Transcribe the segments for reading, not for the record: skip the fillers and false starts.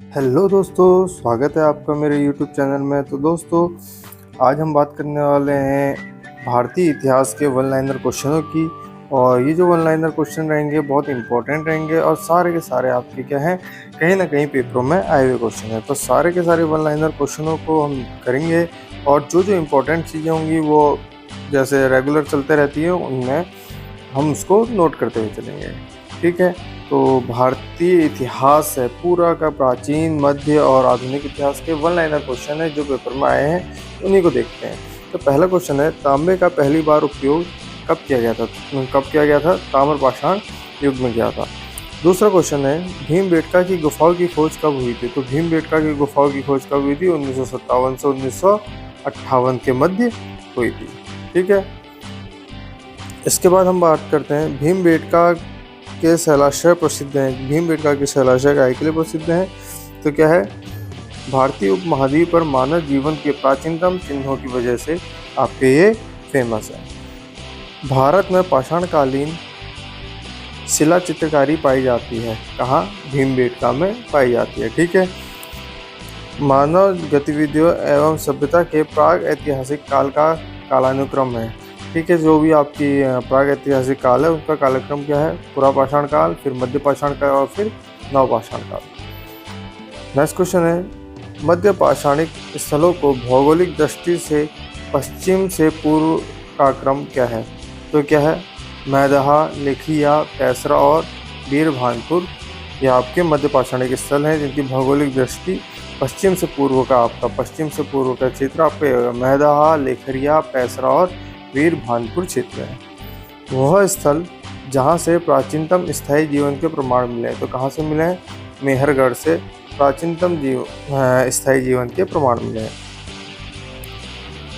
Hello दोस्तों, स्वागत है आपका मेरे यूट्यूब चैनल में। तो दोस्तों, आज हम बात करने वाले हैं भारतीय इतिहास के वन लाइनर क्वेश्चनों की। और ये जो वन लाइनर क्वेश्चन रहेंगे बहुत इंपॉर्टेंट रहेंगे और सारे के सारे आपके क्या हैं, कहीं ना कहीं पेपरों में आए हुए क्वेश्चन हैं। तो सारे के सारे वन लाइनर क्वेश्चनों को हम करेंगे और जो जो इम्पोर्टेंट चीज़ें होंगी वो जैसे रेगुलर चलते रहती है उनमें हम उसको नोट करते हुए चलेंगे। ठीक है, तो भारतीय इतिहास है पूरा का प्राचीन, मध्य और आधुनिक इतिहास के वन लाइनर क्वेश्चन है जो पेपर में आए हैं, उन्हीं को देखते हैं। तो पहला क्वेश्चन है, तांबे का पहली बार उपयोग कब किया गया था? ताम्रपाषाण युग में किया था। दूसरा क्वेश्चन है, भीमबेटका की गुफाओं की खोज कब हुई थी? तो भीमबेटका की गुफाओं की खोज कब हुई थी? 1957 से 1958 के मध्य हुई थी। ठीक है, इसके बाद हम बात करते हैं भीमबेटका के शैलाशय प्रसिद्ध हैं। भीमबेटका के शैलाशय काय के लिए प्रसिद्ध हैं? तो क्या है, भारतीय उपमहाद्वीप पर मानव जीवन के प्राचीनतम चिन्हों की वजह से आपके ये फेमस है। भारत में पाषाणकालीन शिला चित्रकारी पाई जाती है। कहाँ? भीमबेटका में पाई जाती है। ठीक है, मानव गतिविधियों एवं सभ्यता के प्राग ऐतिहासिक काल का कालानुक्रम है। ठीक है, जो भी आपकी प्राग ऐतिहासिक काल है उसका कालक्रम क्या है? पुरापाषाण काल, फिर मध्य पाषाण काल और फिर नवपाषाण काल। नेक्स्ट क्वेश्चन है, मध्य पाषाणिक स्थलों को भौगोलिक दृष्टि से पश्चिम से पूर्व का क्रम क्या है? तो क्या है? मैदहा, लेखिया, पैसरा और वीरभानपुर। ये आपके मध्य पाषाणिक स्थल हैं जिनकी भौगोलिक दृष्टि पश्चिम से पूर्व का, आपका पश्चिम से पूर्व का क्षेत्र आपका मैदहा, लेखरिया, पैसरा और वीरभानपुर क्षेत्र है। वह स्थल जहाँ से प्राचीनतम स्थायी जीवन के प्रमाण मिले। तो कहाँ से मिले हैं? मेहरगढ़ से प्राचीनतम स्थायी जीवन के प्रमाण मिले हैं।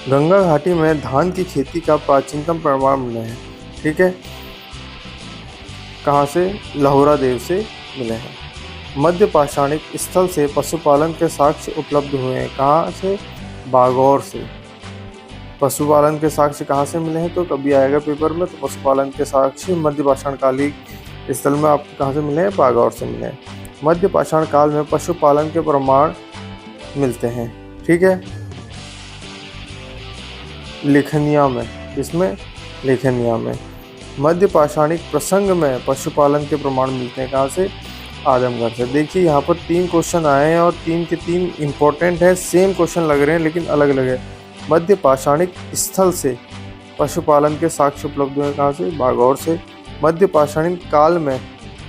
गंगा घाटी में धान की खेती का प्राचीनतम प्रमाण मिले हैं। ठीक है, कहाँ से? लाहुरा देव से मिले हैं। मध्य पाषाणिक स्थल से पशुपालन के साक्ष्य उपलब्ध हुए हैं। कहाँ से? बागौर से। पशुपालन के साक्ष्य कहाँ से मिले हैं? तो कभी आएगा पेपर में, तो पशुपालन के साक्ष्य मध्य पाषाण कालीन स्थल में आपको कहाँ से मिले हैं? बागौर से मिले हैं। मध्य पाषाण काल में पशुपालन के प्रमाण मिलते हैं। ठीक है, लेखनिया में। किसमें? लेखनिया में। मध्य पाषाणिक प्रसंग में पशुपालन के प्रमाण मिलते हैं। कहाँ से? आजमगढ़ से। देखिए यहाँ पर 3 क्वेश्चन आए हैं और 3 के 3 इंपॉर्टेंट है, सेम क्वेश्चन लग रहे हैं लेकिन अलग अलग है। मध्य पाषाणिक स्थल से पशुपालन के साक्ष्य उपलब्ध हुए। कहाँ से? बागौर से। मध्य पाषाणिक काल में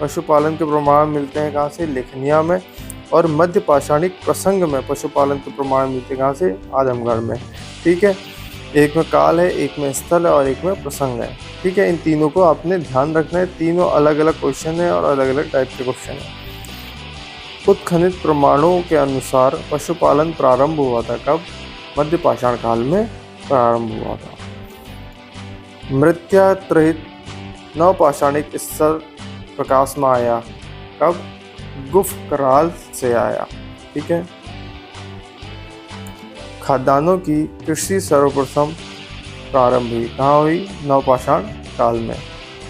पशुपालन के प्रमाण मिलते हैं। कहाँ से? लेखनिया में। और मध्य पाषाणिक प्रसंग में पशुपालन के प्रमाण मिलते हैं। कहाँ से? आजमगढ़ में। ठीक है, एक में काल है, एक में स्थल है और एक में प्रसंग है। ठीक है, इन तीनों को आपने ध्यान रखना है। तीनों अलग अलग क्वेश्चन है और अलग अलग टाइप के क्वेश्चन है। उत्खनित प्रमाणों के अनुसार पशुपालन प्रारंभ हुआ था कब? मध्य पाषाण काल में प्रारंभ हुआ था। मृत्यात्रहित नवपाषाणिक स्थल प्रकाश में आया कब? गुफ कराल से आया। ठीक है, खाद्यान्नों की कृषि सर्वप्रथम प्रारंभ हुई। कहाँ हुई? नवपाषाण काल में।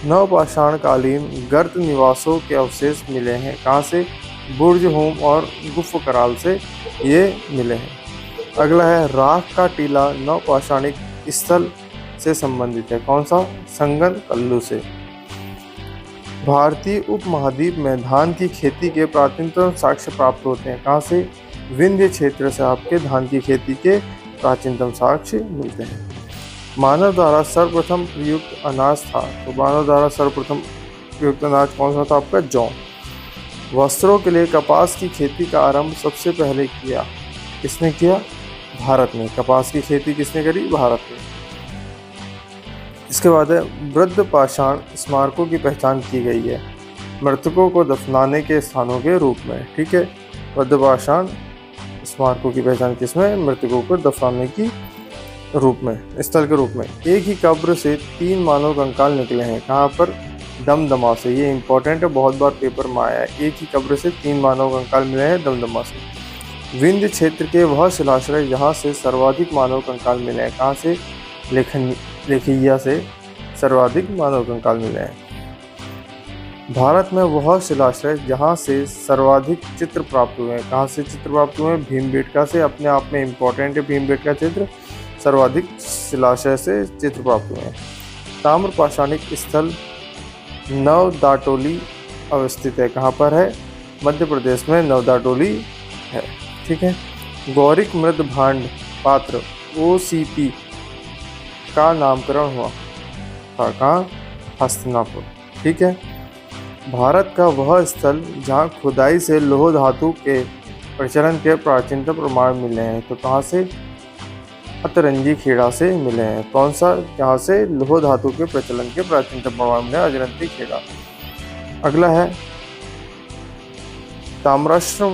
नवपाषाण कालीन गर्त निवासों के अवशेष मिले हैं। कहाँ से? बुर्ज होम और गुफ कराल से ये मिले हैं। अगला है, राख का टीला नवपाषाणिक स्थल से संबंधित है। कौन सा? संगन कल्लू से। भारतीय उपमहाद्वीप में धान की खेती के प्राचीनतम साक्ष्य प्राप्त होते हैं। कहाँ से? विंध्य क्षेत्र से आपके धान की खेती के प्राचीनतम साक्ष्य मिलते हैं। मानव द्वारा सर्वप्रथम प्रयुक्त अनाज था। तो मानव द्वारा सर्वप्रथम प्रयुक्त अनाज कौन सा था? आपका जौ। वस्त्रों के लिए कपास की खेती का आरंभ सबसे पहले किया। किसने किया? भारत में। कपास की खेती किसने करी? भारत में। इसके बाद है, वृद्ध पाषाण स्मारकों की पहचान की गई है मृतकों को दफनाने के स्थानों के रूप में। ठीक है, वृद्ध पाषाण स्मारकों की पहचान किसमें? मृतकों को दफनाने की रूप में, स्थल के रूप में। एक ही कब्र से 3 मानव कंकाल निकले हैं। कहाँ पर? दमदमा से। ये इंपॉर्टेंट है, बहुत बार पेपर में आया है। एक ही कब्र से 3 मानव कंकाल मिले हैं दमदमा से। विंध्य क्षेत्र के वह शिलाश्रय जहाँ से सर्वाधिक मानव कंकाल मिले हैं। कहाँ से? लेखिया से सर्वाधिक मानव कंकाल मिले हैं। भारत में वह शिलाश्रय जहाँ से सर्वाधिक चित्र प्राप्त हुए हैं। कहाँ से चित्र प्राप्त हुए हैं? भीमबेटका से। अपने आप में इम्पोर्टेंट है भीमबेटका चित्र। सर्वाधिक शिलाशय से चित्र प्राप्त हुए हैं। ताम्र पाषाणिक स्थल नवदाटोली अवस्थित है। कहाँ पर है? मध्य प्रदेश में नवदाटोली है। ठीक है। गौरिक मृद भांड पात्र OCP का नामकरण हुआ था कहाँ? हस्तिनापुर। ठीक है। भारत का वह स्थल जहाँ खुदाई से लौह धातु के प्रचलन के प्राचीनतम प्रमाण मिले हैं। तो कहाँ से? अतरंजी खेड़ा से मिले हैं। कौन सा? जहाँ से लौह धातु के प्रचलन के प्राचीनतम प्रमाण मिले, अजरंती खेड़ा। अगला है, ताम्रश्र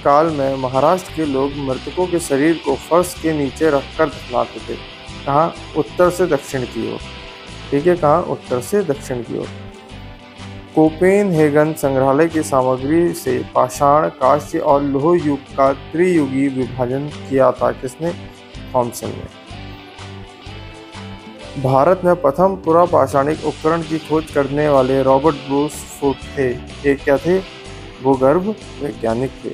काल में महाराष्ट्र के लोग मृतकों के शरीर को फर्श के नीचे रखकर दफनाते थे। कहाँ? उत्तर से दक्षिण की ओर। ठीक है। कहाँ? उत्तर से दक्षिण की ओर। कोपेनहेगन संग्रहालय की सामग्री से पाषाण, कांस्य और लौह युग का त्रियुगी विभाजन किया था किसने? थॉमसन ने। भारत में प्रथम पुरापाषाणिक उपकरण की खोज करने वाले रॉबर्ट ब्रूस फुट थे। ये क्या थे? भूगर्भ वैज्ञानिक थे।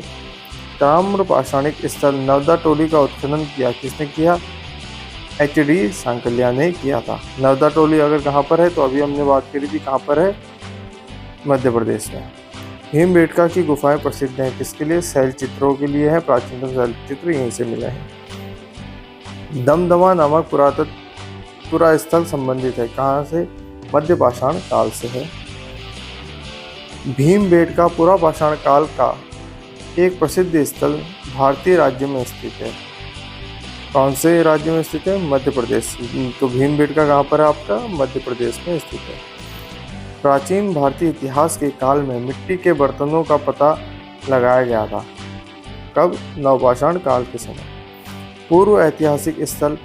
ताम्र पाषाणिक स्थल नवदाटोली का उत्खनन किया किसने किया? HD सांकलिया ने किया था। नवदाटोली अगर कहाँ पर है? तो अभी हमने बात करी थी, कहाँ पर है? मध्य प्रदेश में। भीमबेटका की गुफाएं प्रसिद्ध हैं किसके लिए? शैल चित्रों के लिए है। प्राचीनतम शैल चित्र यहीं से मिले हैं। दमदमा नामक पुरा स्थल संबंधित है कहाँ से? मध्य पाषाण काल से है। भीमबेटका पुरापाषाण काल का एक प्रसिद्ध स्थल भारतीय राज्य में स्थित है। कौन से राज्य में स्थित है? मध्य प्रदेश। तो भीमबेटका कहाँ पर है आपका? मध्य प्रदेश में स्थित है। प्राचीन भारतीय इतिहास के काल में मिट्टी के बर्तनों का पता लगाया गया था। कब? नवपाषाण काल के समय। पूर्व ऐतिहासिक स्थल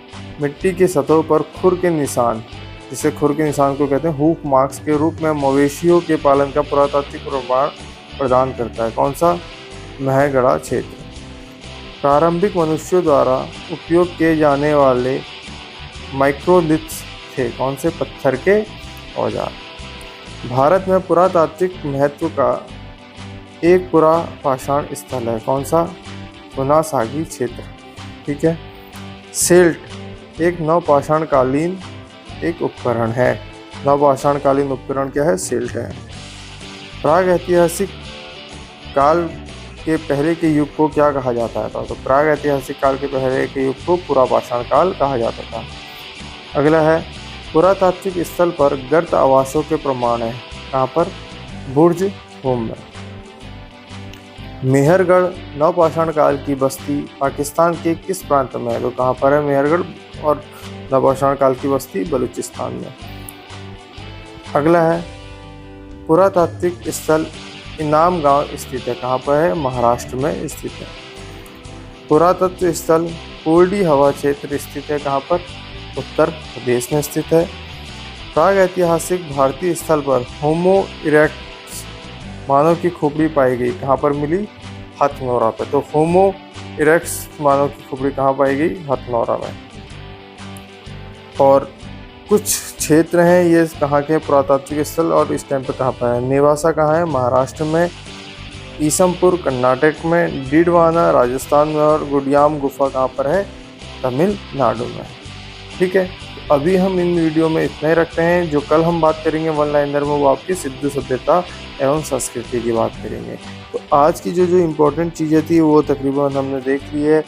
मिट्टी की सतहों पर खुर के निशान, जिसे खुर के निशान को कहते हैं, हूफ मार्क्स के रूप में मवेशियों के पालन का पुरातात्विक प्रमाण प्रदान करता है। कौन सा? महगढ़ा क्षेत्र। प्रारंभिक मनुष्यों द्वारा उपयोग किए जाने वाले माइक्रोलिथ्स थे। कौन से? पत्थर के औजार। भारत में पुरातात्विक महत्व का एक पुरापाषाण स्थल है। कौन सा? गुनासागी क्षेत्र। ठीक है। सेल्ट एक नवपाषाणकालीन एक उपकरण है। नवपाषाणकालीन उपकरण क्या है? सेल्ट है। प्राग ऐतिहासिक काल के पहले के युग को क्या कहा जाता था? तो प्राग ऐतिहासिक काल के पहले के युग को पुरापाषाण काल कहा जाता था। अगला है, पुरातात्विक स्थल पर गर्त आवासों के प्रमाण है। कहाँ पर? बुर्ज होम में। मेहरगढ़ नवपाषाण काल की बस्ती पाकिस्तान के किस प्रांत में है? तो कहाँ पर है मेहरगढ़? और नवपाषाण काल की बस्ती बलूचिस्तान में। अगला है, पुरातात्विक स्थल इनाम गांव स्थित है। कहाँ पर है? महाराष्ट्र में स्थित है। पुरातत्व स्थल कोरडी हवा क्षेत्र स्थित है। कहाँ पर? उत्तर प्रदेश में स्थित है। प्राग ऐतिहासिक भारतीय स्थल पर होमो इरेक्टस मानव की खोपड़ी पाई गई। कहाँ पर मिली? हथनौरा पर। तो होमो इरेक्टस मानव की खोपड़ी कहाँ पाई गई? हथनौरा में। और कुछ क्षेत्र हैं ये कहाँ के पुरातात्विक स्थल और इस टाइम पर कहाँ पर है? नेवासा कहाँ है? महाराष्ट्र में। ईसमपुर कर्नाटक में। डीडवाना राजस्थान में। और गुडियाम गुफा कहाँ पर है? तमिलनाडु में। ठीक है। अभी हम इन वीडियो में इतना ही रखते हैं। जो कल हम बात करेंगे वन लाइनर में वो आपकी सिंधु सभ्यता एवं संस्कृति की बात करेंगे। तो आज की जो इम्पोर्टेंट चीज़ें थी वो तकरीबन हमने देख ली है।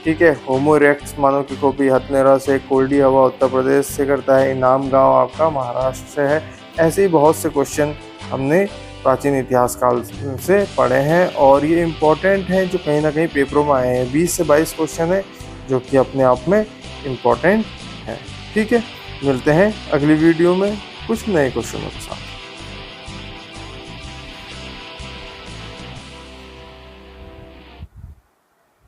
ठीक है। होमो इरेक्टस मानव की खोपड़ी हथनौरा से, कोरडी हवा उत्तर प्रदेश से करता है, इनाम गांव आपका महाराष्ट्र से है। ऐसे ही बहुत से क्वेश्चन हमने प्राचीन इतिहास काल से पढ़े हैं और ये इम्पोर्टेंट हैं जो कहीं ना कहीं पेपरों में आए हैं। 20 से 22 क्वेश्चन है जो कि अपने आप में इम्पोर्टेंट है। ठीक है। मिलते हैं अगली वीडियो में कुछ नए क्वेश्चनों के साथ।